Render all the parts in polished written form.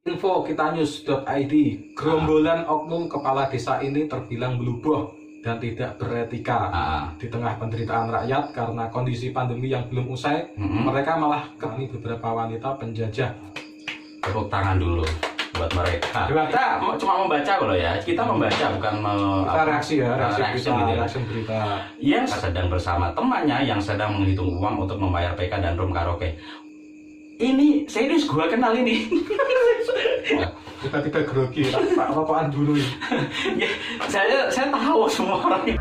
Info kitanews.id, gerombolan oknum kepala desa ini terbilang beluboh dan tidak beretika. Di tengah penderitaan rakyat karena kondisi pandemi yang belum usai, mereka malah kami beberapa wanita penjajah. Tepuk tangan dulu buat mereka. Kita cuma membaca loh ya, kita membaca bukan reaksi berita. Yang sedang bersama temannya yang sedang menghitung uang untuk membayar PK dan room karaoke. Ini serius gua kenal ini. Tiba-tiba grogi, Pak rokokan dulu ini. Ya, saya tahu semua orang ini.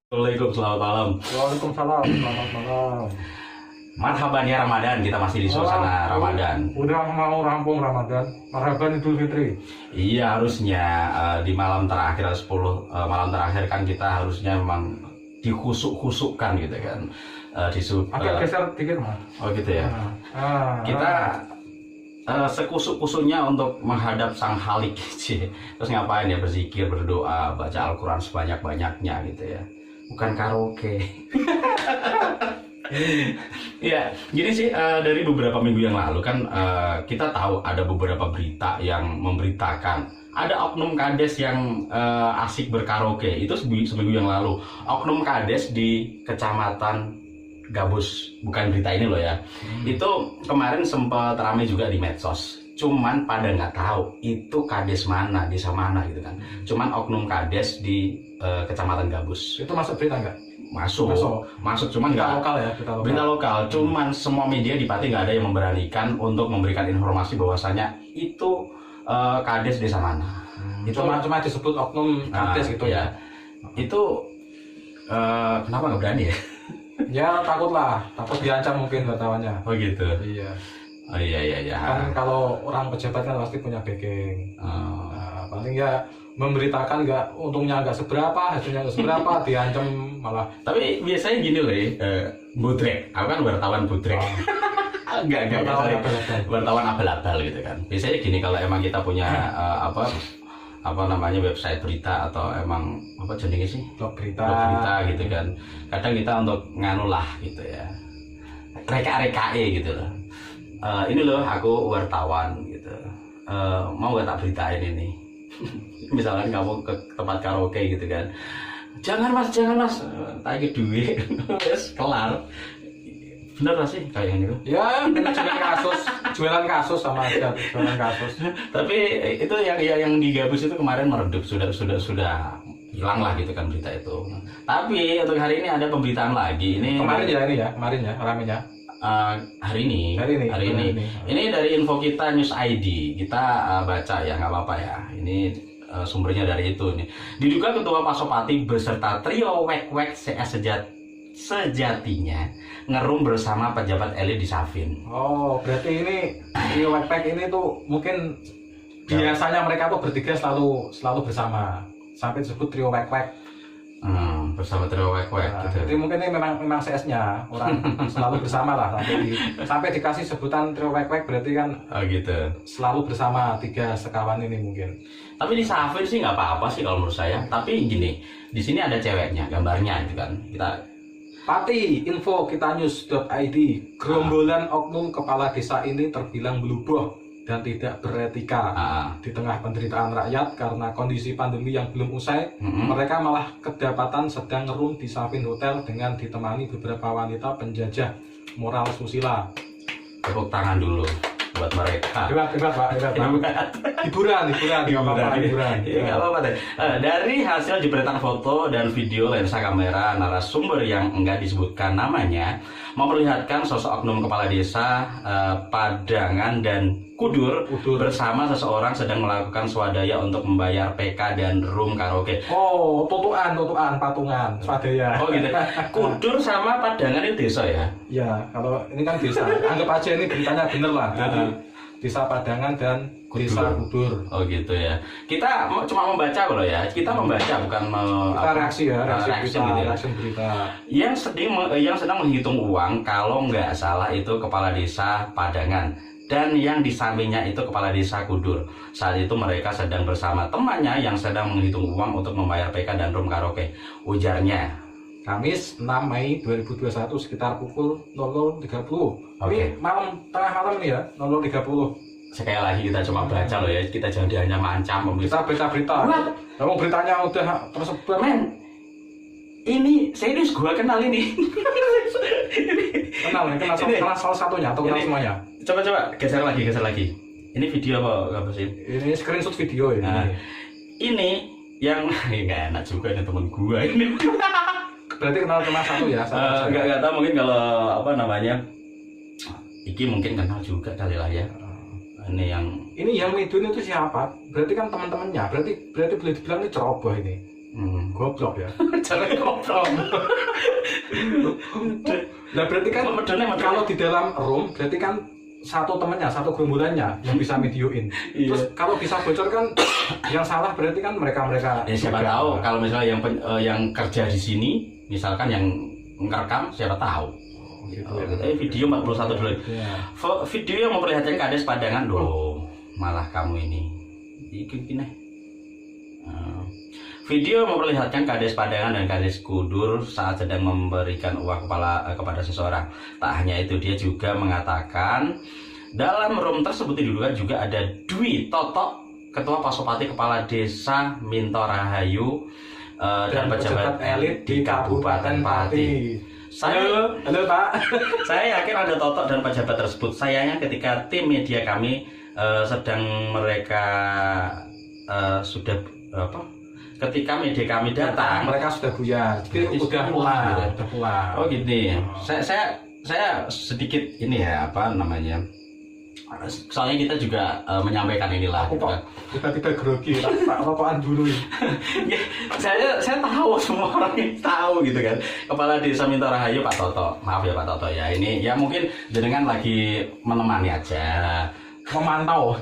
Assalamualaikum, selamat malam. Waalaikumsalam, selamat malam. Marhaban ya Ramadan, kita masih di suasana Ramadan. Udah mau rampung Ramadan, marhaban Idul Fitri. Iya, harusnya di malam terakhir 10 malam terakhir kan kita harusnya memang dikhusuk-khusukkan gitu kan. Agak geser dikit Mas. Oh gitu ya. Kita sekusuk-kusuknya untuk menghadap Sang Halik gitu. Terus ngapain ya, berzikir, berdoa, baca Al-Quran sebanyak-banyaknya gitu ya. Bukan karaoke. Ya, gini sih, dari beberapa minggu yang lalu kan kita tahu ada beberapa berita yang memberitakan ada oknum kades yang asik berkaraoke. Itu seminggu yang lalu. Oknum kades di Kecamatan Gabus, bukan berita ini loh ya. Itu kemarin sempat ramai juga di medsos. Cuman pada nggak tahu itu kades mana, desa mana gitu kan. Cuman oknum kades di Kecamatan Gabus. Itu masuk berita nggak? Masuk, cuman nggak lokal ya, berita lokal. Cuman semua media di Pati nggak ada yang memberanikan untuk memberikan informasi bahwasanya itu kades desa mana. Itu cuma disebut oknum kades gitu ya. Itu kenapa nggak berani ya? Ya takut diancam mungkin wartawannya. Oh gitu. Iya. Oh iya. Kan kalau orang pejabat kan pasti punya backing. Paling ya memberitakan untungnya nggak seberapa, hasilnya nggak seberapa, diancam malah. Tapi biasanya gini loh, butrek. Aku kan wartawan butrek. Enggak, wartawan abal-abal gitu kan. Biasanya gini, kalau emang kita punya apa namanya website berita atau emang apa jenenge sih, blog berita gitu kan, kadang kita untuk nganu lah gitu ya, reka-rekae gitu loh. Ini loh aku wartawan gitu, mau gak tak beritain ini. Misalkan kamu ke tempat karaoke gitu kan, jangan mas tagih duit. Terus kelar. Bener gak sih kayak gitu? Ya, jualan kasus sama aja, jualan kasus. Tapi itu yang di Gabus itu kemarin meredup, sudah hilang lah gitu kan berita itu. Tapi untuk hari ini ada pemberitaan lagi. Ini kemarin ya ramenya. Hari ini. Ini dari info kita News ID. Kita baca ya, nggak apa-apa ya. Ini sumbernya dari itu nih. Diduga Ketua Pasopati beserta trio wek-wek CS sejatinya ngerum bersama pejabat elit di Safin. Oh, berarti ini trio wek-wek ini tuh mungkin biasanya mereka tuh bertiga selalu bersama. Sampai disebut trio wek-wek. Bersama trio wek-wek gitu. Jadi mungkin ini memang CS-nya orang selalu bersama lah, sampai dikasih sebutan trio wek-wek, berarti kan gitu. Selalu bersama tiga sekawan ini mungkin. Tapi di Safin sih nggak apa-apa sih kalau menurut saya. Tapi gini, di sini ada ceweknya, gambarnya gitu kan. Kita Pati, info kitanews.id, gerombolan oknum kepala desa ini terbilang beluboh dan tidak beretika. Di tengah penderitaan rakyat karena kondisi pandemi yang belum usai, mereka malah kedapatan sedang ngerum di Safin Hotel dengan ditemani beberapa wanita penjajah moral susila. Tepuk tangan dulu buat mereka. Hebat Pak. Hiburan. Iya, nggak apa-apa deh. Dari hasil jepretan foto dan video lensa kamera narasumber yang enggak disebutkan namanya memperlihatkan sosok oknum kepala desa Padangan dan Kudur bersama seseorang sedang melakukan swadaya untuk membayar PK dan room karaoke. Oh, patungan, swadaya. Oh gitu. Kudur sama Padangan itu desa ya? Ya, kalau ini kan desa. Anggap aja ini beritanya bener lah. Jadi desa Padangan dan desa Kudur. Oh gitu ya. Kita cuma membaca loh ya. Kita membaca bukan reaksi berita. Yang sedang menghitung uang, kalau nggak salah itu kepala desa Padangan. Dan yang di sampingnya itu kepala desa Kudur. Saat itu mereka sedang bersama temannya yang sedang menghitung uang untuk membayar PK dan room karaoke. Ujarnya. Kamis 6 Mei 2021 sekitar pukul 00.30. Oke. Ini tengah malam nih ya, 00.30. Sekali lagi kita cuma baca loh ya, kita jangan hanya mancam Kita baca berita. Kamu beritanya udah tersebar. Men, ini serius gua kenal ini. Kenal salah satunya atau kenal semuanya? Coba geser lagi. Ini video apa sih? Ini screenshot video ya. Nah, ini yang nggak enak juga ini temen gua ini. Berarti kenal cuma satu ya? Nggak tahu mungkin kalau apa namanya, Iki mungkin kenal juga kali lah ya. Ini yang Midun itu siapa? Berarti kan teman-temannya. Berarti boleh dibilang ini ceroboh ini. Goblok ya. Jangan goblok. Nah berarti kan kalau di dalam room berarti kan satu temannya, satu gerombolannya yang bisa videoin. Terus kalau bisa bocor kan yang salah berarti kan mereka. Ya, siapa tahu kalau misalnya yang kerja di sini, misalkan yang ngerekam, siapa tahu. Video 41 dulu. Video yang memperlihatkan kades padangan loh. Malah kamu ini. Gini. Video memperlihatkan kades padangan dan kades kudur saat sedang memberikan uang kepada seseorang. Tak hanya itu, dia juga mengatakan dalam room tersebut diduga juga ada Dwi Toto, Ketua Pasopati Kepala Desa Minto Rahayu, dan pejabat elit di Kabupaten Pati. Halo Pak. Saya yakin ada Toto dan pejabat tersebut. Sayangnya ketika tim media kami ketika media kami datang, mereka sudah buyar. Jadi udah pulang. Oh gini. Saya sedikit ini ya, apa namanya? Soalnya kita juga menyampaikan inilah. Aku kok tiba-tiba grogi, Pak rokokan dulu. Ya, saya tahu, semua orang yang tahu gitu kan. Kepala Desa Minto Rahayu Pak Toto. Maaf ya Pak Toto ya. Ini ya mungkin jenengan lagi menemani aja. memantau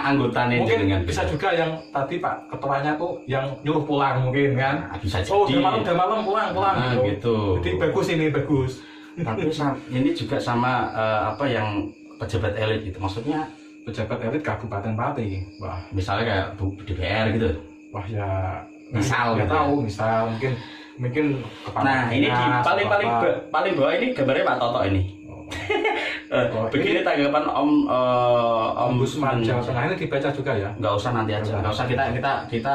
anggotanya mungkin jenengan. Bisa juga yang tadi Pak ketuanya tuh yang nyuruh pulang mungkin kan. Bisa jadi. Oh udah malam pulang gitu. Jadi bagus. Tapi ini juga sama yang pejabat elit gitu. Maksudnya pejabat elit Kabupaten Pati. Wah, misalnya kayak DPR gitu. Wah ya, misal nggak tahu, misal mungkin kepala. Nah, ini di paling bawah ini gambarnya Pak Toto ini. Begini tanggapan Ombudsman Jawa Tengah, ini dibaca juga ya? Nggak usah, nanti aja. Nggak usah, kita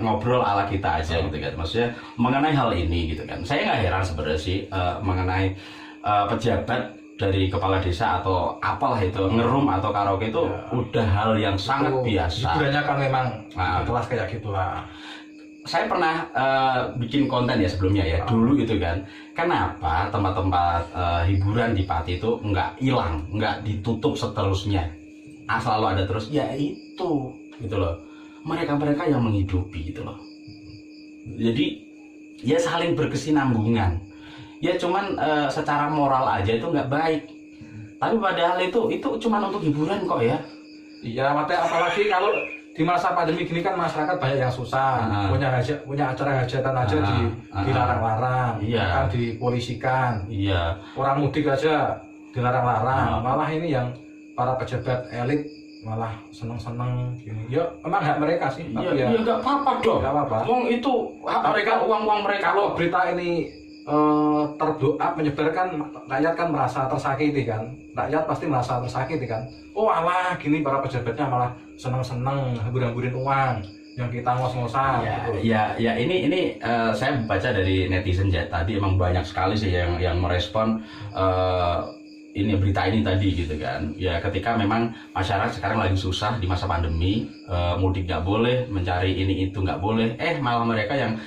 ngobrol ala kita aja gitu kan. Maksudnya mengenai hal ini gitu kan. Saya nggak heran sebenarnya sih mengenai pejabat dari kepala desa atau apalah itu ngerum atau karaoke itu udah hal yang sangat biasa. Hiburannya kan memang kelas kayak gitulah. Saya pernah bikin konten ya sebelumnya ya, dulu gitu kan. Kenapa tempat-tempat hiburan di Pati itu nggak hilang, nggak ditutup seterusnya, selalu ada terus? Ya itu gitu loh, mereka yang menghidupi gitu loh. Jadi ya saling berkesinambungan. Ya cuman secara moral aja itu nggak baik. Tapi padahal itu cuman untuk hiburan kok ya. Iya, apalagi kalau di masa pandemi gini kan masyarakat banyak yang susah, punya acara hajatan aja dilarang-larang, kan dipolisikan. Iya. Orang mudik aja dilarang-larang. Malah ini yang para pejabat elit malah seneng-seneng gini. Ya emang hak mereka sih. Iya, nggak apa-apa dong. Nggak apa-apa. Itu hak mereka, uang mereka. Kalau berita ini terdoa menyebarkan, rakyat kan merasa tersakiti kan. Rakyat pasti merasa tersakiti kan. Oh alah, gini para pejabatnya malah seneng-seneng hambur-hamburin uang yang kita ngos-ngosan. Ya ini saya baca dari netizen ya, tadi emang banyak sekali sih yang merespon ini berita ini tadi gitu kan. Ya ketika memang masyarakat sekarang lagi susah di masa pandemi, mudik nggak boleh, mencari ini itu nggak boleh, malah mereka yang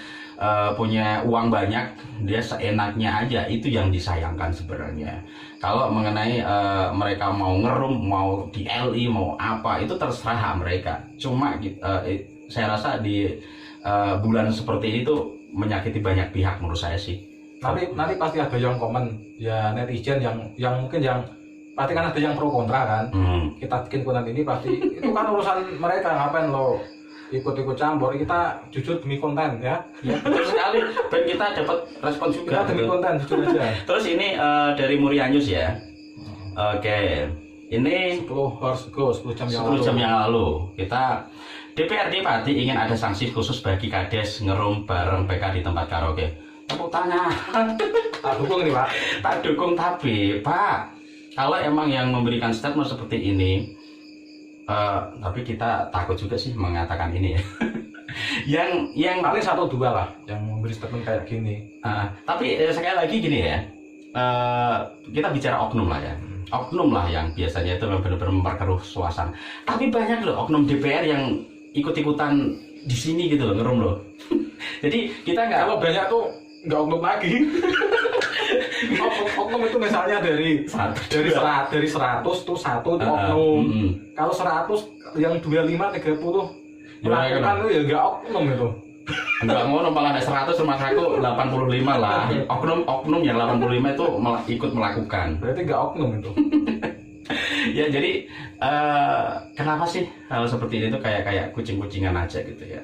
punya uang banyak, dia seenaknya aja, itu yang disayangkan sebenarnya. Kalau mengenai mereka mau ngerum, mau di LI, mau apa, itu terserah hak mereka. Cuma saya rasa di bulan seperti ini tuh menyakiti banyak pihak menurut saya sih. Nanti pasti ada yang komen ya, netizen yang mungkin yang pasti kan ada yang pro kontra kan. Kita bikin konten ini pasti itu kan urusan mereka, ngapain lo ikut campur. Kita jujur demi konten ya. Betul sekali, dan kita dapat respon juga. Kita demi konten jujur aja. Terus ini dari Murianyus ya. Oke. Ini 10 jam yang lalu kita DPRD Pati ingin ada sanksi khusus bagi kades ngerum bareng PK di tempat karaoke. Tepuk tangan. Tak dukung ini Pak. Tak dukung, tapi Pak, kalau emang yang memberikan statement seperti ini, tapi kita takut juga sih mengatakan ini ya. yang paling 1-2 lah yang memberi statement kayak gini. Tapi sekali lagi gini ya, kita bicara oknum lah ya. Oknum lah yang biasanya itu benar-benar memperkeruh suasana. Tapi banyak loh oknum DPR yang ikut-ikutan di sini gitu loh, ngerum loh. Jadi kita nggak, kalau banyak tuh nggak oknum lagi. Oknum itu misalnya dari 100 tuh 1 tuh oknum. Kalau 100 yang 25-30 melakukan tuh ya nggak oknum itu. Enggak ngono, malah ada 100 rumah aku 85 lah. Oknum yang 85 itu ikut melakukan. Berarti nggak oknum itu. Ya jadi kenapa sih hal seperti ini tuh kayak kucing-kucingan aja gitu ya.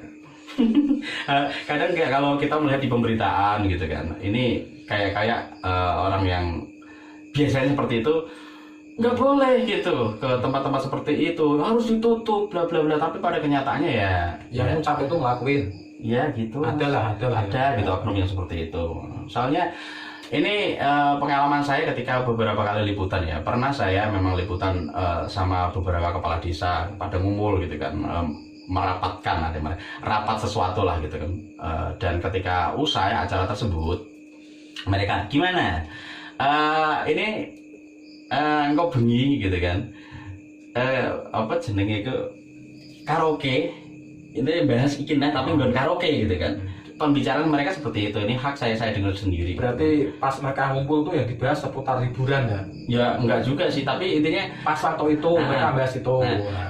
Kadang kayak kalau kita melihat di pemberitaan gitu kan, ini kayak orang yang biasanya seperti itu nggak boleh gitu ke tempat-tempat seperti itu, harus ditutup bla bla bla, tapi pada kenyataannya ya yang ngucap itu ngelakuin ya gitu. Ada gitu oknum yang seperti itu. Soalnya ini pengalaman saya ketika beberapa kali liputan ya, pernah saya memang liputan sama beberapa kepala desa pada ngumpul gitu kan, merapatkan rapat sesuatu lah gitu kan, dan ketika usai acara tersebut mereka gimana ini engkau bengi gitu kan, apa jenenge itu karaoke, ini bahas ikin tapi nggon karaoke gitu kan. Pembicaraan mereka seperti itu, ini hak saya dengar sendiri. Berarti pas mereka ngumpul tuh yang dibahas seputar hiburan ya? Ya enggak juga sih, tapi intinya pas waktu itu mereka bahas itu,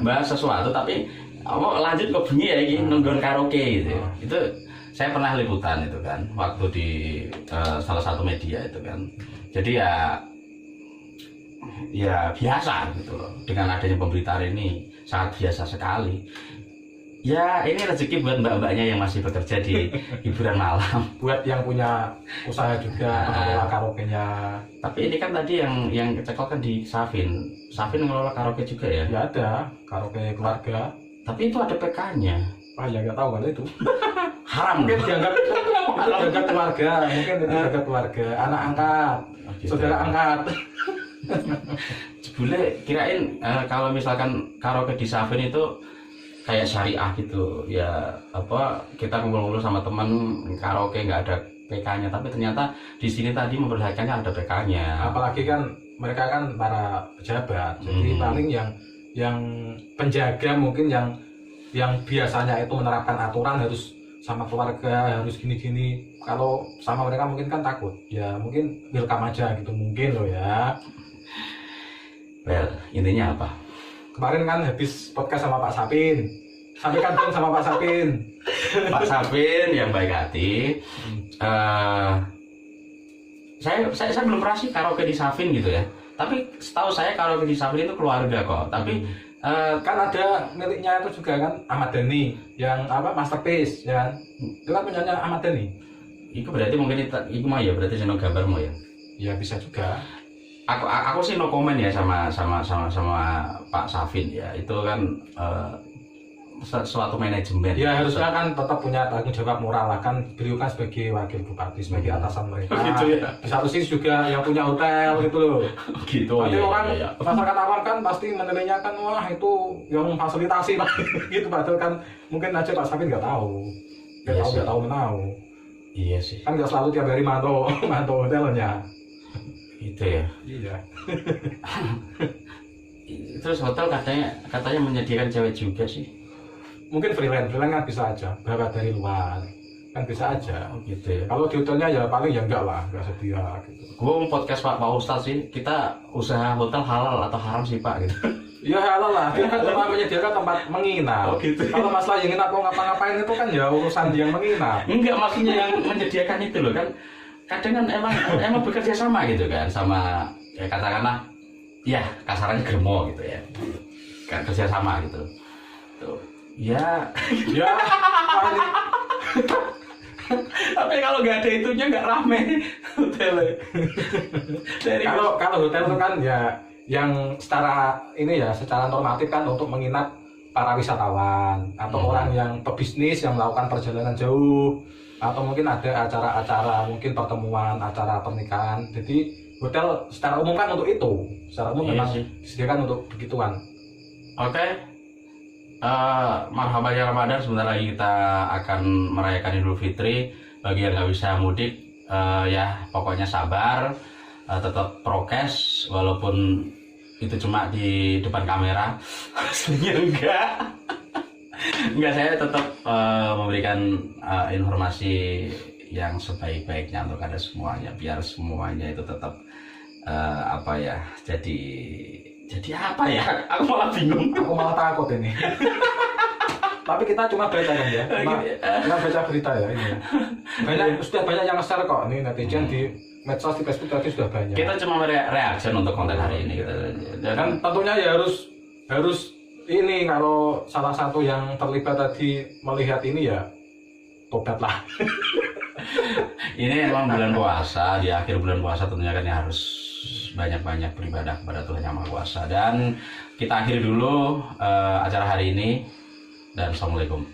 bahas sesuatu, tapi lanjut kok bengi ya ini nonggon karaoke gitu. Itu saya pernah liputan itu kan, waktu di salah satu media itu kan. Jadi ya biasa gitu loh, dengan adanya pemberitaan ini sangat biasa sekali. Ya ini rezeki buat mbak-mbaknya yang masih bekerja di hiburan malam, buat yang punya usaha juga mengelola karaoke-nya. Tapi ini kan tadi yang kecekol kan di Safin ngelola karaoke juga ya? Ya ada karaoke keluarga. Tapi itu ada PK-nya. Ya nggak tahu kan itu. Haram mungkin dianggap itu dianggap keluarga, mungkin itu dianggap keluarga, anak angkat, saudara angkat. Jebule kirain kalau misalkan karaoke di Safin itu kayak syariah gitu ya, apa kita ngumpul-ngumpul sama teman karaoke nggak ada PK-nya, tapi ternyata di sini tadi memperlihatkannya ada PK-nya. Apalagi kan mereka kan para pejabat, jadi paling yang penjaga mungkin yang biasanya itu menerapkan aturan harus sama keluarga, harus gini-gini. Kalau sama mereka mungkin kan takut, ya mungkin welcome aja gitu mungkin loh ya. Well, intinya apa? Kemarin kan habis podcast sama Pak Sapin. Sampaikan dong sama Pak Sapin. Pak Sapin yang baik hati. Saya belum pernah sih karaoke di Safin gitu ya. Tapi setahu saya karaoke di Safin itu keluarga kok. Tapi kan ada miliknya itu juga kan Ahmad Dhani yang apa Masterpiece ya kan. Itu kan punyanya Ahmad Dhani. Itu berarti mungkin itu mah ya berarti seno gambarmu ya. Ya bisa juga. Aku sih no comment ya sama Pak Safin ya. Itu kan suatu manajemen. Ya harusnya kan tetap punya tanggung jawab moral lah kan, beliau kan sebagai wakil bupati, sebagai atasan mereka. Gitu ya. Di satu sisi juga yang punya hotel gitu loh. Gitu. Nanti ya, orang ya. masyarakat awam kan pasti menilainya kan wah itu yang fasilitasi lah gitu, padahal kan mungkin aja Pak Safin nggak tahu. Nggak tahu menau. Iya sih. Kan nggak selalu tiap hari mantau hotelnya. Gitu ya. Iya. Terus hotel katanya menyediakan cewek juga sih. Mungkin freelance kan bisa aja, bawa dari luar kan bisa aja. Gitu ya. Kalau di hotelnya ya paling ya enggak lah, enggak sedia gitu. Gue podcast Pak Ustadz sih, kita usaha hotel halal atau haram sih Pak gitu. Ya halal lah, dia kan cuma menyediakan tempat menginap. Gitu. Kalau masalah yang nginap mau ngapa-ngapain itu kan ya urusan yang menginap. Enggak, maksudnya yang menyediakan itu loh kan. Kadang kan emang bekerja sama gitu kan, sama ya katakanlah ya kasarannya germo gitu ya, kan kerja sama gitu tuh ya tapi kalau nggak ada itunya nggak rame hotelnya. Kalau hotel itu kan ya yang secara ini ya secara normatif kan untuk menginap para wisatawan atau orang yang pebisnis yang melakukan perjalanan jauh, atau mungkin ada acara-acara, mungkin pertemuan, acara pernikahan. Jadi hotel secara umum kan untuk itu, secara umum memang disediakan untuk begituan. Oke. Marhaban ya Ramadan, sebentar lagi kita akan merayakan Idul Fitri. Bagi yang nggak bisa mudik, ya pokoknya sabar, tetap prokes, walaupun itu cuma di depan kamera, aslinya enggak, saya tetap memberikan informasi yang sebaik-baiknya untuk Anda semuanya, biar semuanya itu tetap jadi apa ya? Aku malah bingung. Aku malah takut ini. Tapi kita cuma baca kan ya, cuma baca berita ya ini. Sudah banyak yang share kok, ini netizen di medsos, di Facebook tadi sudah banyak. Kita cuma reaction untuk konten hari ini gitu. Dan tentunya ya harus ini, kalau salah satu yang terlibat tadi melihat ini ya tobatlah. Ini emang bulan puasa, di akhir bulan puasa tentunya kan ya harus banyak-banyak beribadah kepada Tuhan Yang Maha Kuasa. Dan kita akhiri dulu acara hari ini, dan assalamualaikum.